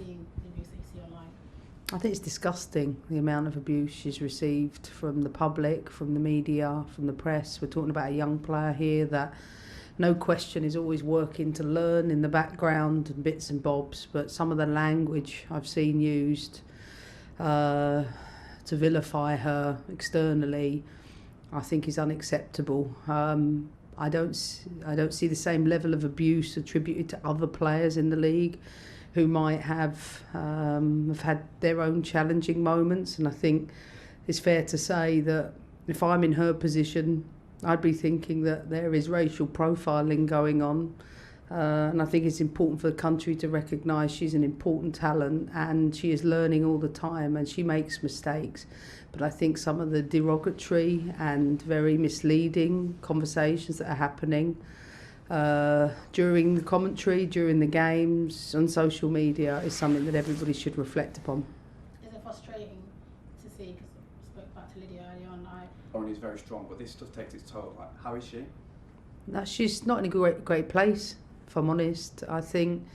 seeing the abuse that you see online? I think it's disgusting, the amount of abuse she's received from the public, from the media, from the press. We're talking about a young player here that, no question, is always working to learn in the background and bits and bobs, but some of the language I've seen used to vilify her externally, I think is unacceptable. I don't see the same level of abuse attributed to other players in the league who might have had their own challenging moments, and I think it's fair to say that if I'm in her position, I'd be thinking that there is racial profiling going on, and I think it's important for the country to recognise she's an important talent and she is learning all the time and she makes mistakes. But I think some of the derogatory and very misleading conversations that are happening during the commentary, during the games, on social media is something that everybody should reflect upon. Is it frustrating to see, because I spoke back to Lydia earlier on, Lauren is very strong, but this stuff takes its toll. Like, how is she? No, she's not in a great place, if I'm honest. I think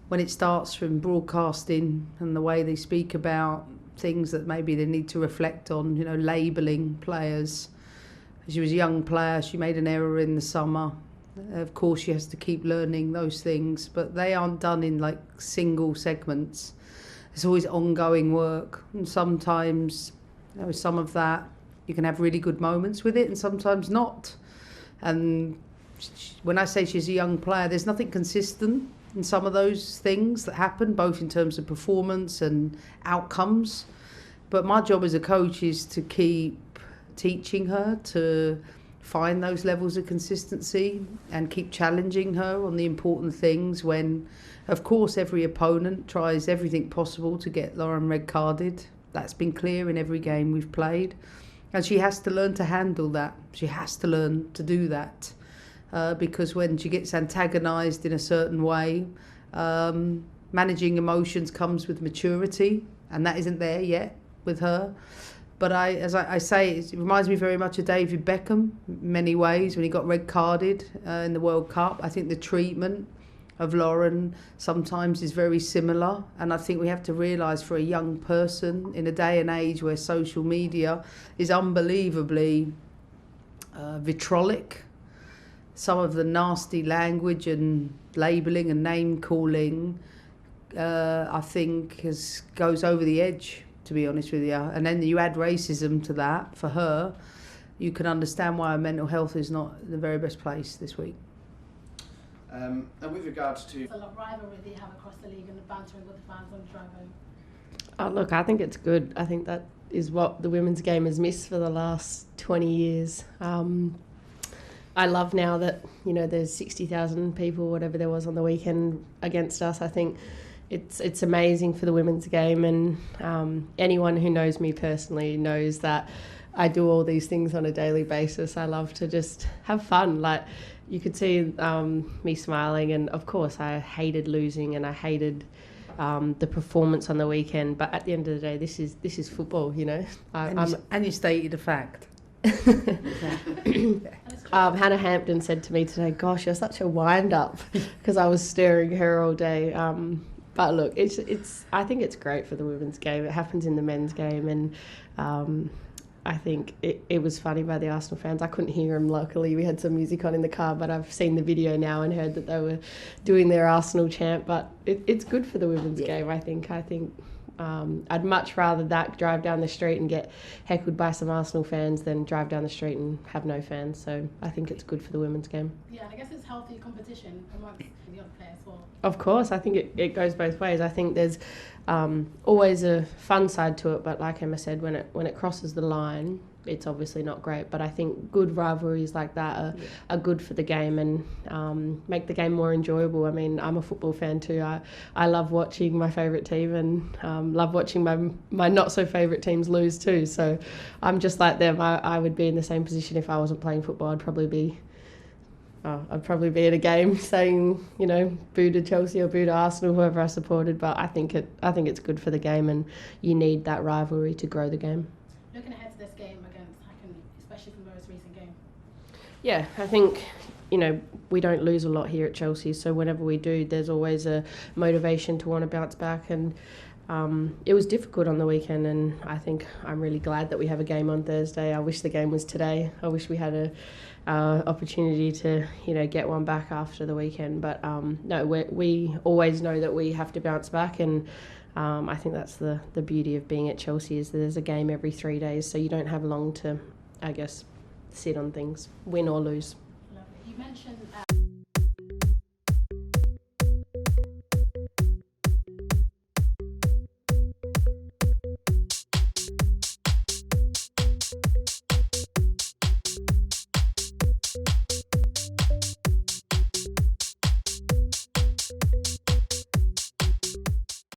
when it starts from broadcasting and the way they speak about things that maybe they need to reflect on, you know, labelling players. She was a young player, she made an error in the summer. Of course she has to keep learning those things, but they aren't done in like single segments. It's always ongoing work, and sometimes, you know, some of that you can have really good moments with it and sometimes not. And when I say she's a young player, there's nothing consistent in some of those things that happen, both in terms of performance and outcomes. But my job as a coach is to keep teaching her to find those levels of consistency and keep challenging her on the important things when, of course, every opponent tries everything possible to get Lauren red carded. That's been clear in every game we've played. And she has to learn to handle that. She has to learn to do that. Because when she gets antagonised in a certain way, managing emotions comes with maturity, and that isn't there yet with her. But as I say, it reminds me very much of David Beckham in many ways when he got red carded in the World Cup. I think the treatment of Lauren sometimes is very similar, and I think we have to realise for a young person in a day and age where social media is unbelievably vitriolic, some of the nasty language and labelling and name calling I think goes over the edge, to be honest with you. And then you add racism to that for her, you can understand why her mental health is not the very best place this week. And with regards to... There's a lot of rivalry that you have across the league and the bantering with the fans on the drive home. Oh, look, I think it's good. I think that is what the women's game has missed for the last 20 years. I love now that, you know, there's 60,000 people, whatever there was on the weekend against us. I think it's amazing for the women's game, and anyone who knows me personally knows that I do all these things on a daily basis. I love to just have fun. Like, you could see me smiling, and of course I hated losing and I hated the performance on the weekend, but at the end of the day, this is football, you know. And you stated a fact. Hannah Hampton said to me today, "Gosh, you're such a wind-up," because I was stirring her all day. But look, I think it's great for the women's game. It happens in the men's game, and I think it was funny by the Arsenal fans. I couldn't hear them, luckily. We had some music on in the car, but I've seen the video now and heard that they were doing their Arsenal chant. But it's good for the women's game, I think. I'd much rather that drive down the street and get heckled by some Arsenal fans than drive down the street and have no fans. So I think it's good for the women's game. Yeah, and I guess it's healthy competition amongst the other players as well. Of course, I think it goes both ways. I think there's always a fun side to it, but like Emma said, when it crosses the line, it's obviously not great. But I think good rivalries like that are good for the game and make the game more enjoyable. I mean, I'm a football fan too. I love watching my favourite team and love watching my not so favourite teams lose too. So I'm just like them. I would be in the same position if I wasn't playing football. I'd probably be at a game saying, you know, boo to Chelsea or boo to Arsenal, whoever I supported. But I think it's good for the game, and you need that rivalry to grow the game. Looking ahead to this game against Hacken, especially from the most recent game. Yeah, I think, you know, we don't lose a lot here at Chelsea, so whenever we do, there's always a motivation to want to bounce back. And it was difficult on the weekend, and I think I'm really glad that we have a game on Thursday. I wish the game was today. I wish we had a opportunity to, get one back after the weekend. But no, we always know that we have to bounce back, and I think that's the beauty of being at Chelsea, is that there's a game every 3 days, so you don't have long to, I guess, sit on things, win or lose. Lovely. You mentioned